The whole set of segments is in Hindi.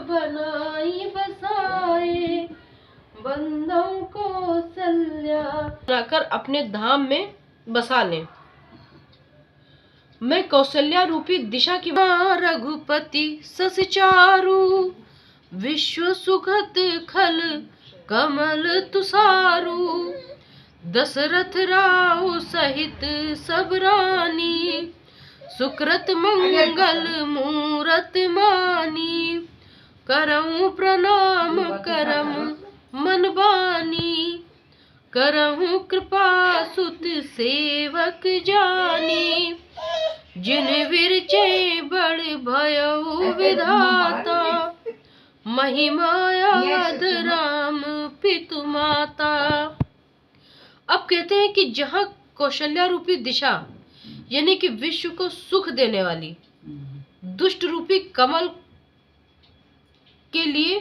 बनाई बसाए, बंदों को कौशल्या बनाकर अपने धाम में बसा लें। मैं कौशल्या रूपी दिशा की रघुपति सस चारु, विश्व सुखद खल कमल तुषारु, दशरथ राव सहित सब रानी, सुकृत मंगल मूरत मानी, करऊं प्रणाम करम मन बानी, करहूं कृपा सुत सेवक जानी, जिन विरचे बड़ भयउ विधाता, महिमायाद राम पितु माता। अब कहते हैं कि जहाँ कौशल्या रूपी दिशा यानी कि विश्व को सुख देने वाली दुष्ट रूपी कमल के लिए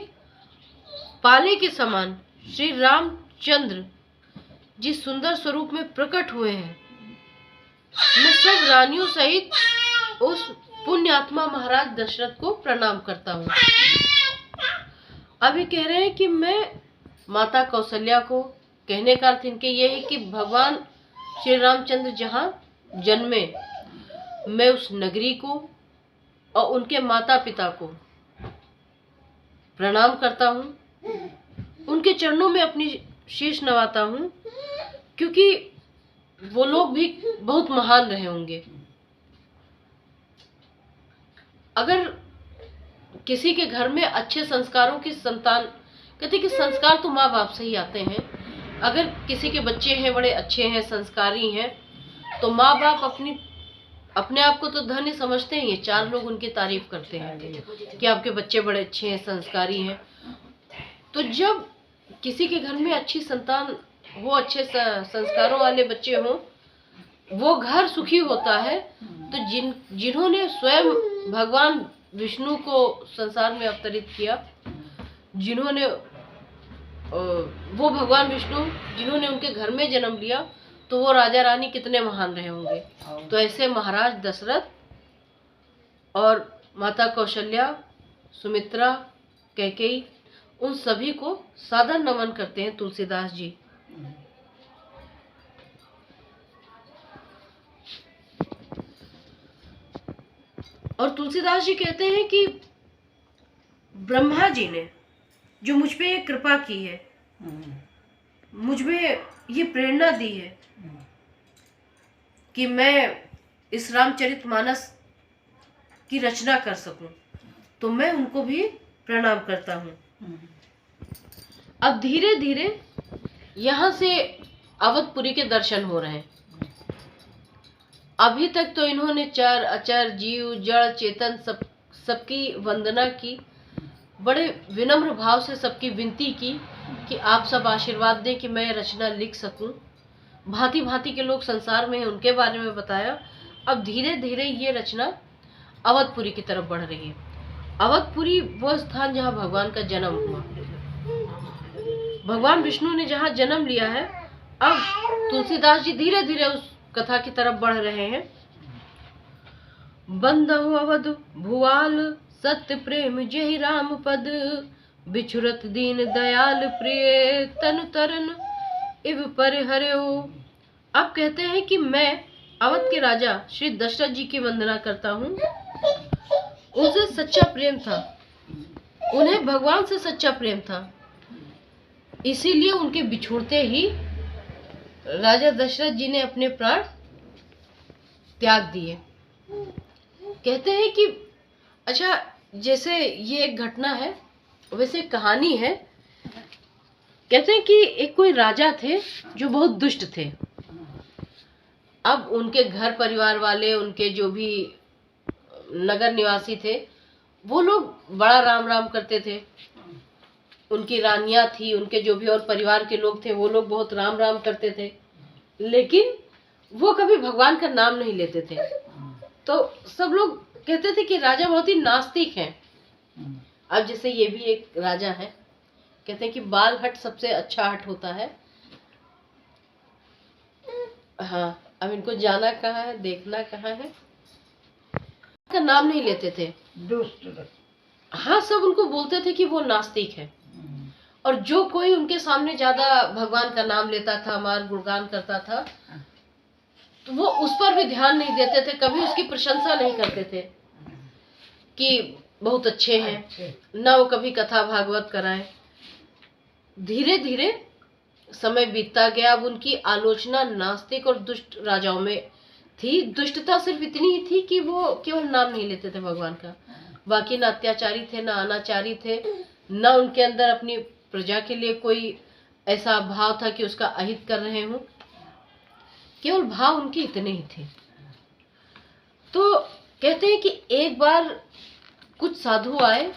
पाले के समान श्री रामचंद्र जिस सुंदर स्वरूप में प्रकट हुए हैं, मैं सब रानियों सहित उस पुण्यात्मा महाराज दशरथ को प्रणाम करता हूँ। अभी कह रहे हैं कि मैं माता कौशल्या को, कहने का अर्थ इनके ये है कि भगवान श्री रामचंद्र जहाँ जन्मे, मैं उस नगरी को और उनके माता पिता को प्रणाम करता हूँ, उनके चरणों में अपनी शीश नवाता हूँ, क्योंकि वो लोग भी बहुत महान रहे होंगे। अगर किसी के घर में अच्छे संस्कारों की संतान, कहते कि संस्कार तो माँ बाप से ही आते हैं, अगर किसी के बच्चे हैं बड़े अच्छे हैं संस्कारी हैं तो माँ बाप अपने आप को तो धन्य समझते हैं, चार लोग उनकी तारीफ करते हैं कि आपके बच्चे बड़े अच्छे हैं संस्कारी हैं। तो जब किसी के घर में अच्छी संतान हो, अच्छे संस्कारों वाले बच्चे हों, वो घर सुखी होता है। तो जिन्होंने स्वयं भगवान विष्णु को संसार में अवतरित किया, जिन्होंने वो भगवान विष्णु जिन्होंने उनके घर में जन्म लिया, तो वो राजा रानी कितने महान रहे होंगे। तो ऐसे महाराज दशरथ और माता कौशल्या, सुमित्रा, कैकेयी, उन सभी को सादर नमन करते हैं तुलसीदास जी। और तुलसीदास जी कहते हैं कि ब्रह्मा जी ने जो मुझ पे ये कृपा की है, मुझ में ये प्रेरणा दी है कि मैं इस रामचरितमानस की रचना कर सकूं, तो मैं उनको भी प्रणाम करता हूं। अब धीरे धीरे यहाँ से अवधपुरी के दर्शन हो रहे हैं। अभी तक तो इन्होंने चर अचर जीव जड़ चेतन सबकी वंदना की, बड़े विनम्र भाव से सबकी विनती की कि आप सब आशीर्वाद दें कि मैं रचना लिख सकूं। भांति भांति के लोग संसार में हैं, उनके बारे में बताया। अब धीरे धीरे ये रचना अवधपुरी की तरफ बढ़ रही है। अवधपुरी वो स्थान जहाँ भगवान का जन्म हुआ, भगवान विष्णु ने जहाँ जन्म लिया है। अब तुलसीदास जी धीरे धीरे उस कथा की तरफ बढ़ रहे हैं। बंदहु अवध भुआल सत्य प्रेम जेहि राम पद, बिछुरत दीन दयाल प्रिय तनु तरन इव परिहर्यो। अब कहते हैं कि मैं अवध के राजा श्री दशरथ जी की वंदना करता हूँ। उनसे सच्चा प्रेम था, उन्हें भगवान से सच्चा प्रेम था, इसीलिए उनके बिछुड़ते ही राजा दशरथ जी ने अपने प्राण त्याग दिए। कहते हैं कि अच्छा, जैसे ये एक घटना है वैसे कहानी है। कहते हैं कि एक कोई राजा थे जो बहुत दुष्ट थे। अब उनके घर परिवार वाले, उनके जो भी नगर निवासी थे, वो लोग बड़ा राम राम करते थे। उनकी रानियां थी, उनके जो भी और परिवार के लोग थे, वो लोग बहुत राम राम करते थे, लेकिन वो कभी भगवान का नाम नहीं लेते थे। तो सब लोग कहते थे कि राजा बहुत ही नास्तिक हैं। अब जैसे ये भी एक राजा है, कहते हैं कि बाल हट सबसे अच्छा हट होता है। हाँ, अब इनको जाना कहाँ है, देखना कहाँ है, का नाम नहीं लेते थे। हाँ, सब उनको बोलते थे कि वो नास्तिक है, और जो कोई उनके सामने ज्यादा भगवान का नाम लेता था, हमारा गुणगान करता था, तो वो उस पर भी ध्यान नहीं देते थे, कभी उसकी प्रशंसा नहीं करते थे कि बहुत अच्छे हैं, ना वो कभी कथा भागवत कराए। धीरे धीरे समय बीतता गया। अब उनकी आलोचना नास्तिक और दुष्ट राजाओं में थी। दुष्टता सिर्फ इतनी ही थी कि वो केवल नाम नहीं लेते थे भगवान का, बाकी ना अत्याचारी थे, ना अनाचारी थे, ना उनके अंदर अपनी प्रजा के लिए कोई ऐसा भाव था कि उसका अहित कर रहे हों। केवल भाव उनके इतने ही थे। तो कहते हैं कि एक बार कुछ साधु आए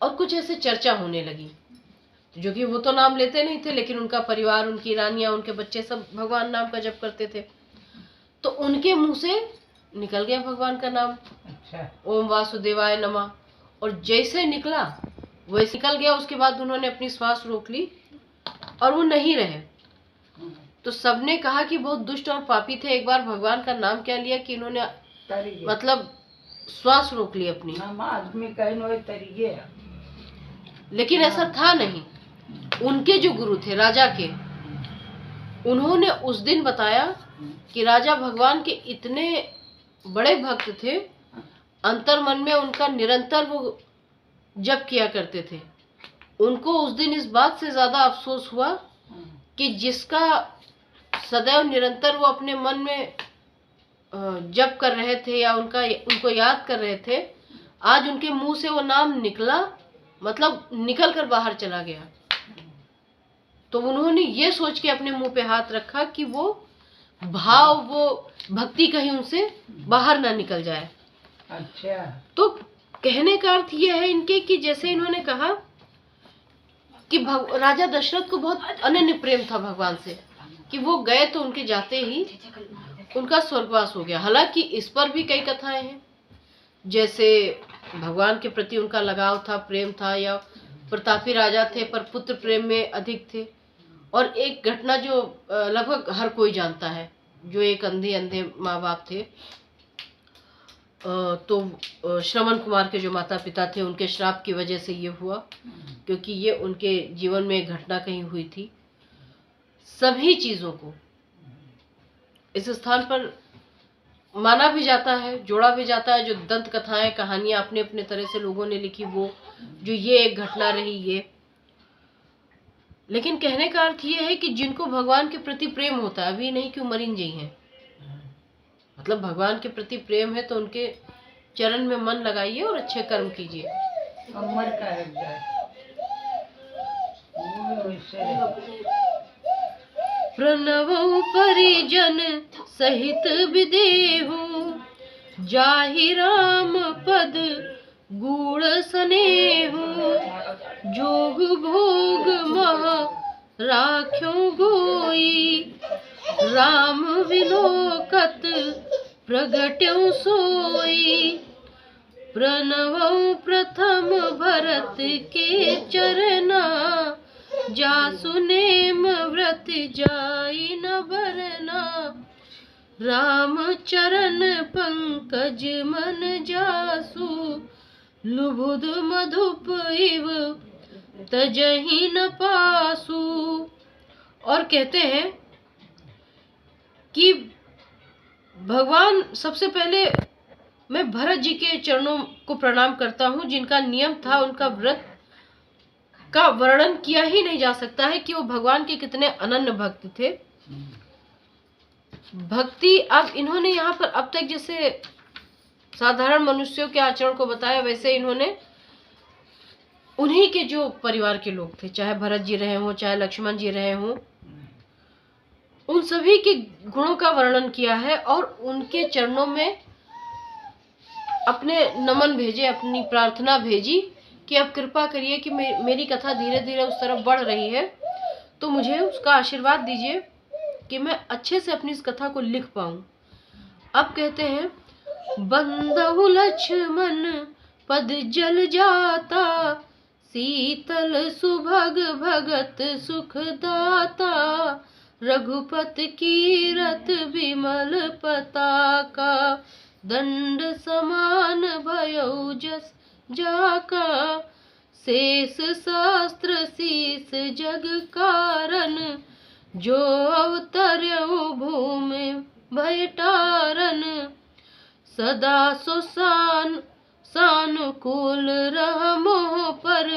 और कुछ ऐसे चर्चा होने लगी, जो कि वो तो नाम लेते नहीं थे, लेकिन उनका परिवार, उनकी रानियां, उनके बच्चे सब भगवान नाम का जप करते थे। तो उनके मुंह से निकल गया भगवान का नाम, अच्छा, ओम वासुदेवाय नमः। और जैसे निकला वैसे निकल गया। उसके बाद उन्होंने अपनी श्वास रोक ली और वो नहीं रहे। तो सबने कहा कि बहुत दुष्ट और पापी थे। एक बार भगवान का नाम क्या लिया कि इन्होंने मतलब श्वास रोक ली अपनी। आदमी तरीके, लेकिन ऐसा था नहीं। उनके जो गुरु थे राजा के, उन्होंने उस दिन बताया कि राजा भगवान के इतने बड़े भक्त थे, अंतर मन में उनका निरंतर वो जप किया करते थे। उनको उस दिन इस बात से ज्यादा अफसोस हुआ कि जिसका सदैव निरंतर वो अपने मन में जप कर रहे थे या उनको याद कर रहे थे, आज उनके मुंह से वो नाम निकला, मतलब निकल कर बाहर चला गया। तो उन्होंने ये सोच के अपने मुंह पे हाथ रखा कि वो भाव, वो भक्ति कहीं उनसे बाहर ना निकल जाए। अच्छा। तो कहने का अर्थ ये है इनके कि जैसे इन्होंने कहा कि राजा दशरथ को बहुत अनन्य प्रेम था भगवान से, कि वो गए तो उनके जाते ही उनका स्वर्गवास हो गया। हालांकि इस पर भी कई कथाएं हैं, जैसे भगवान के प्रति उनका लगाव था, प्रेम था, या प्रतापी राजा थे पर पुत्र प्रेम में अधिक थे। और एक घटना जो लगभग हर कोई जानता है, जो एक अंधे माँ बाप थे, तो श्रवण कुमार के जो माता पिता थे, उनके श्राप की वजह से ये हुआ, क्योंकि ये उनके जीवन में एक घटना कहीं हुई थी। सभी चीजों को इस स्थान पर माना भी जाता है, जोड़ा भी जाता है। जो दंत कथाएं, कहानियां अपने अपने तरह से लोगों ने लिखी, वो जो ये एक घटना रही ये। लेकिन कहने का अर्थ ये है कि जिनको भगवान के प्रति प्रेम होता है, अभी नहीं क्यों मरीन जी हैं, मतलब भगवान के प्रति प्रेम है तो उनके चरण में मन लगाइए और अच्छे कर्म कीजिए। प्रणव परिजन सहित विदेहु, जाहि राम पद गूढ़ स्नेहु, जोग भोग मह राख्यो गोई, राम विलोकत प्रगट्यो सोई। प्रणव प्रथम भरत के चरना, जासु नेम व्रत जाई न बरना, राम चरण पंकज मन जासु, लुबुध मधुप इव तजहि न पासु। और कहते हैं कि भगवान, सबसे पहले मैं भरत जी के चरणों को प्रणाम करता हूँ, जिनका नियम था, उनका व्रत का वर्णन किया ही नहीं जा सकता है कि वो भगवान के कितने अनन्य भक्त थे। भक्ति, अब इन्होंने यहाँ पर अब तक जैसे साधारण मनुष्यों के आचरण को बताया, वैसे इन्होंने उन्हीं के जो परिवार के लोग थे, चाहे भरत जी रहे हों, चाहे लक्ष्मण जी रहे हों, उन सभी के गुणों का वर्णन किया है और उनके चरणों में अपने नमन भेजे, अपनी प्रार्थना भेजी कि अब कृपा करिए कि मेरी कथा धीरे धीरे उस तरफ बढ़ रही है, तो मुझे उसका आशीर्वाद दीजिए कि मैं अच्छे से अपनी इस कथा को लिख पाऊं। अब कहते हैं, बंधु लक्ष्मण पद जल जाता, शीतल सुभग भगत सुख दाता, रघुपत कीरत विमल पताका, दंड समान भयो जस जाका, शेष शास्त्र शीस जग कारण, जो अवतर्यो भूमि भय टारन, सदा सो सानुकूल रह मोह पर,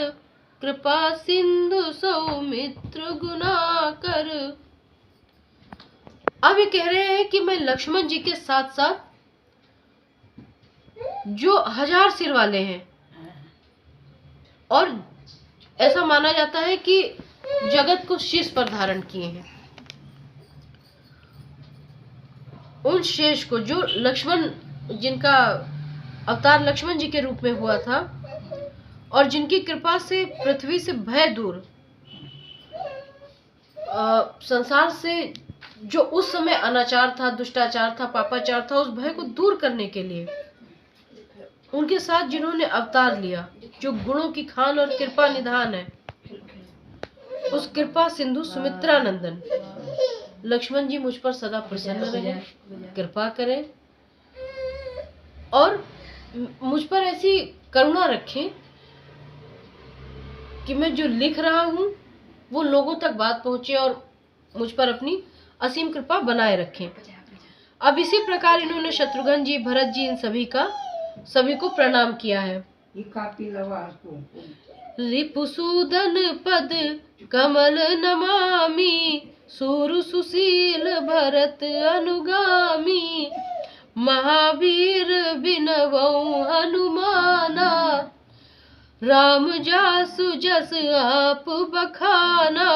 कृपा सिंधु सौमित्र गुणाकर। अब ये कह रहे हैं कि मैं लक्ष्मण जी के साथ साथ जो 1000 सिर वाले हैं, और ऐसा माना जाता है कि जगत को शीश पर धारण किए हैं, उन शेष को, जो लक्ष्मण, जिनका अवतार लक्ष्मण जी के रूप में हुआ था और जिनकी कृपा से पृथ्वी से भय दूर, संसार से जो उस समय अनाचार था, दुष्टाचार था, पापाचार था, उस भय को दूर करने के लिए उनके साथ जिन्होंने अवतार लिया, जो गुणों की खान और कृपा निधान है, उस कृपा सिंधु सुमित्रा नंदन लक्ष्मण जी मुझ पर सदा प्रसन्न रहे, कृपा करें और मुझ पर ऐसी करुणा रखें कि मैं जो लिख रहा हूं वो लोगों तक बात पहुंचे और मुझ पर अपनी असीम कृपा बनाए रखें। अब इसी प्रकार इन्होंने शत्रुघ्न जी, भरत जी, इन सभी को प्रणाम किया है। रिपुसूदन पद कमल नमामि, सूर सुशील भरत अनुगामी, महावीर बिनवौ हनुमाना, राम जासु जस आप बखाना।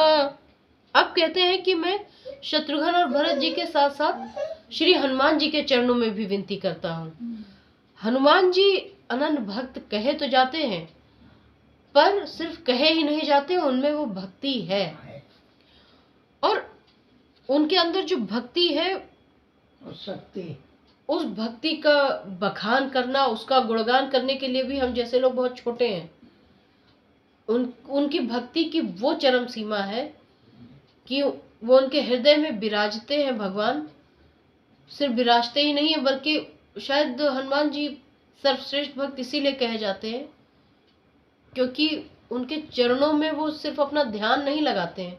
अब कहते हैं कि मैं शत्रुघ्न और भरत जी के साथ साथ श्री हनुमान जी के चरणों में भी विनती करता हूँ। हनुमान जी अनन्य भक्त कहे तो जाते हैं, पर सिर्फ कहे ही नहीं जाते, उनमें वो भक्ति है, और उनके अंदर जो भक्ति है, उस भक्ति का बखान करना, उसका गुणगान करने के लिए भी हम जैसे लोग बहुत छोटे हैं। उनकी भक्ति की वो चरम सीमा है कि वो उनके हृदय में विराजते हैं भगवान। सिर्फ विराजते ही नहीं है, बल्कि शायद हनुमान जी सर्वश्रेष्ठ भक्त इसीलिए कहे जाते हैं क्योंकि उनके चरणों में वो सिर्फ अपना ध्यान नहीं लगाते हैं,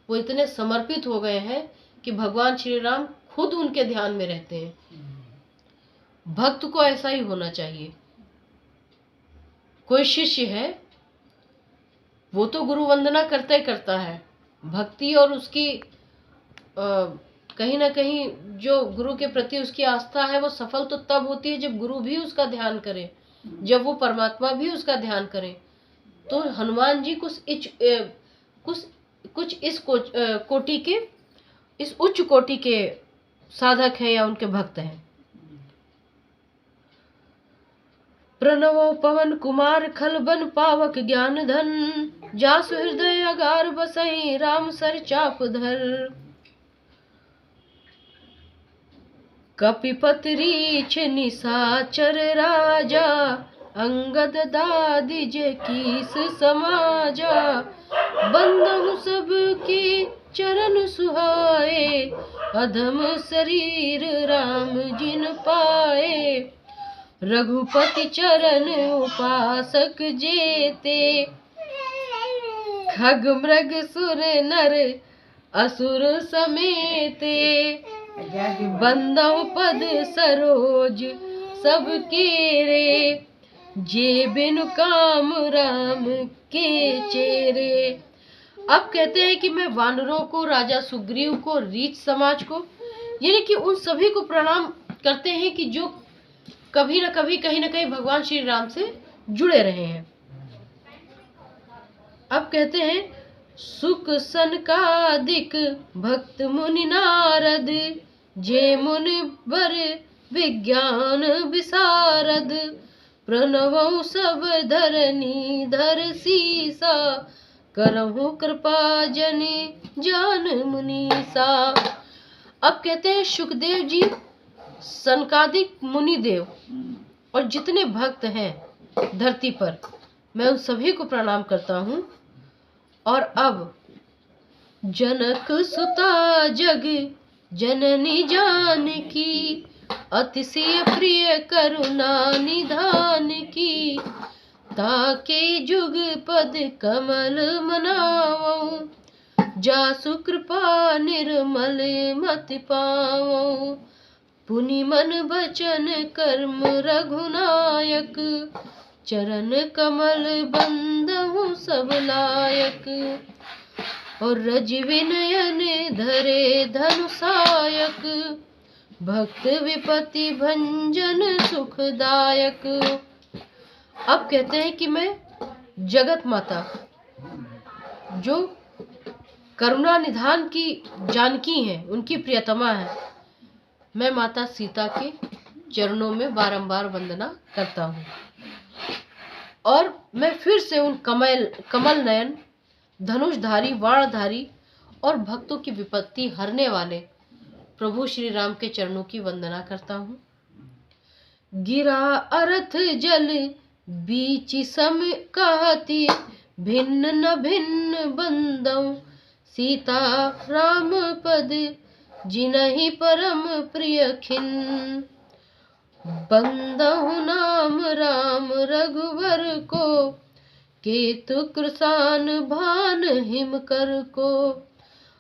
वो इतने समर्पित हो गए हैं कि भगवान श्री राम खुद उनके ध्यान में रहते हैं। भक्त को ऐसा ही होना चाहिए। कोई शिष्य है, वो तो गुरु वंदना करता ही करता है, भक्ति और उसकी कहीं ना कहीं जो गुरु के प्रति उसकी आस्था है वो सफल तो तब होती है जब गुरु भी उसका ध्यान करे, जब वो परमात्मा भी उसका ध्यान करे। तो हनुमान जी कुछ इस कोटि के, इस उच्च कोटि के साधक हैं या उनके भक्त हैं। प्रणवो पवन कुमार खलबन पावक ज्ञान धन, जासु हृदय अगार बसई राम सर चाप धर। कपिपत रीछ निशाचर राजा, अंगद दादी जे कीस समाजा। बंदहु सब के चरण सुहाए, अधम शरीर राम जिन पाए। रघुपति चरण उपासक जेते, खग मृग सुर नर असुर समेते। बंदव पद सरोज सब केरे, जे बिनु काम राम के चेरे। अब कहते हैं कि मैं वानरों को, राजा सुग्रीव को, रीछ समाज को, यानी कि उन सभी को प्रणाम करते हैं कि जो कभी न कभी कहीं न कहीं भगवान श्री राम से जुड़े रहे हैं। अब कहते हैं सुख सनकादिक भक्त मुनि नारद, जे मुनि बर विज्ञान विशारद। प्रणवौ सब धरनी धर सीसा, करहु कृपा जनि जान मुनीसा। अब कहते हैं सुखदेव जी, सनकादिक मुनि देव और जितने भक्त हैं धरती पर, मैं उन सभी को प्रणाम करता हूँ। और अब जनक सुता जग जननी जानकी, अतिशय प्रिय करुणा निधान की, ताके जुग पद कमल मनावो, जासु कृपा निर्मल मति पावो, पुनि मन बचन कर्म रघुनायक, चरण कमल बंदहु सब लायक, और रज विनयन धरे धनुषायक, भक्त विपति भंजन सुखदायक। अब कहते हैं कि मैं जगत माता जो करुणा निधान की जानकी हैं, उनकी प्रियतमा है, मैं माता सीता के चरणों में बारंबार वंदना करता हूँ। और मैं फिर से उन कमल नयन, धनुषधारी, वाणधारी और भक्तों की विपत्ति हरने वाले प्रभु श्री राम के चरणों की वंदना करता हूँ। गिरा अरथ जल बीच सम कहती, भिन्न न भिन्न बंदौ, सीता राम पद जिनहि परम प्रिय खिन, बंदहु नाम राम रघुवर को, केतु कृसान भान हिम कर को,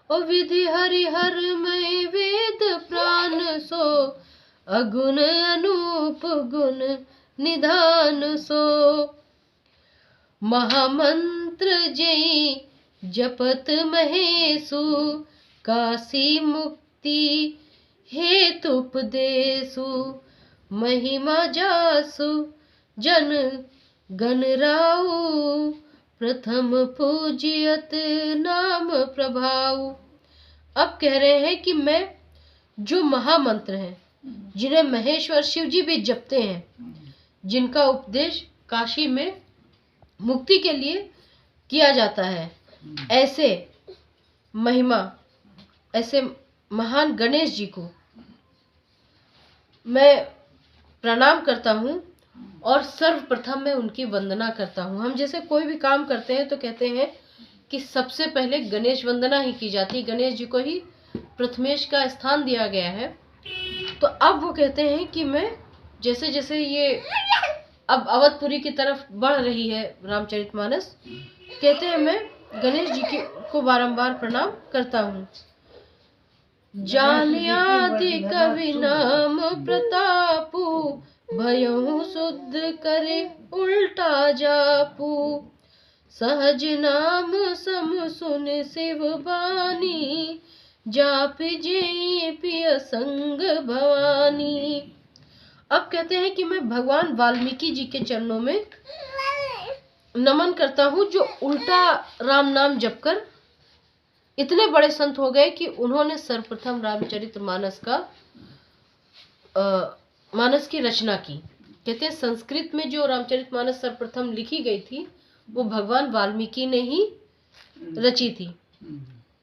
ओ विधि हरिहर में वेद प्राण सो, अगुण अनूप गुण निधान सो, महामंत्र जय जपत महेशु, काशी मुक्ति हेतु उपदेशु, महिमा जासु जन गण राउ, प्रथम पूजियत नाम प्रभाव। अब कह रहे हैं कि मैं जो महामंत्र हैं, जिन्हें महेश्वर शिव जी भी जपते हैं, जिनका उपदेश काशी में मुक्ति के लिए किया जाता है, ऐसे महिमा, ऐसे महान गणेश जी को मैं प्रणाम करता हूँ और सर्वप्रथम मैं उनकी वंदना करता हूँ। हम जैसे कोई भी काम करते हैं तो कहते हैं कि सबसे पहले गणेश वंदना ही की जाती है, गणेश जी को ही प्रथमेश का स्थान दिया गया है। तो अब वो कहते हैं कि मैं जैसे जैसे ये अब अवधपुरी की तरफ बढ़ रही है रामचरितमानस, कहते हैं मैं गणेश जी को बारंबार प्रणाम करता हूँ। जान आदि कवि नाम प्रतापु, भयहु शुद्ध करे उल्टा जापू, सहज नाम सम सुन शिव बानी, जाप जे पिय संग भवानी। अब कहते हैं कि मैं भगवान वाल्मीकि जी के चरणों में नमन करता हूँ, जो उल्टा राम नाम जपकर इतने बड़े संत हो गए कि उन्होंने सर्वप्रथम रामचरितमानस का मानस की रचना की। कहते हैं संस्कृत में जो रामचरितमानस सर्वप्रथम लिखी गई थी वो भगवान वाल्मीकि ने ही रची थी।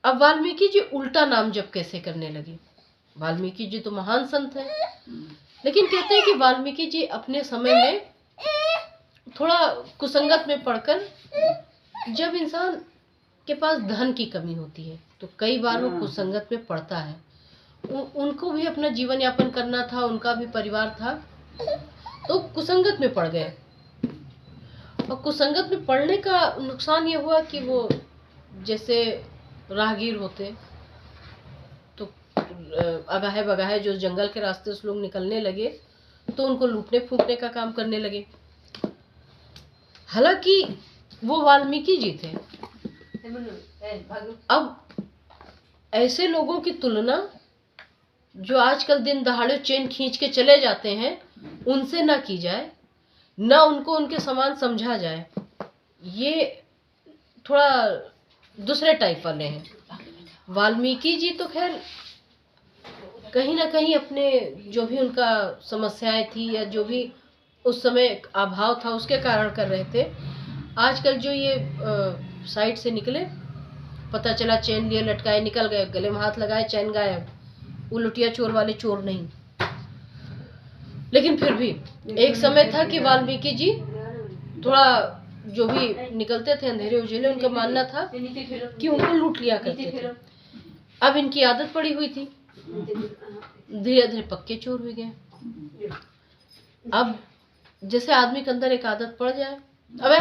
अब वाल्मीकि जी उल्टा नाम जप कैसे करने लगे? वाल्मीकि जी तो महान संत हैं, लेकिन कहते हैं कि वाल्मीकि जी अपने समय में थोड़ा कुसंगत में पड़कर, जब इंसान के पास धन की कमी होती है तो कई बार वो कुसंगत में पड़ता है। उनको भी अपना जीवन यापन करना था, उनका भी परिवार था, तो कुसंगत में पड़ गए। और कुसंगत में पड़ने का नुकसान ये हुआ कि वो जैसे राहगीर होते तो अगाहे बगाहे जो जंगल के रास्ते से लोग निकलने लगे तो उनको लूटने फूंकने का काम करने लगे। हालांकि वो वाल्मीकि जी थे। अब ऐसे लोगों की तुलना जो आजकल दिन दहाड़े चेन खींच के चले जाते हैं उनसे ना की जाए, ना उनको उनके समान समझा जाए। ये थोड़ा दूसरे टाइप वाले हैं। वाल्मीकि जी तो खैर कहीं ना कहीं अपने जो भी उनका समस्याएं थी या जो भी उस समय अभाव था उसके कारण कर रहे थे। आजकल जो ये साइड से निकले, पता चला चैन लिए लटकाए निकल गए, गले में हाथ लगाए चैन गायब, वो लुटिया चोर वाले चोर नहीं। लेकिन फिर भी एक समय था कि वाल्मीकि जी थोड़ा जो भी निकलते थे अंधेरे उजेले, उनका मानना था कि उनको लूट लिया करते थे। अब इनकी आदत पड़ी हुई थी, धीरे धीरे पक्के चोर हो गए। अब जैसे आदमी के अंदर एक आदत पड़ जाए, अब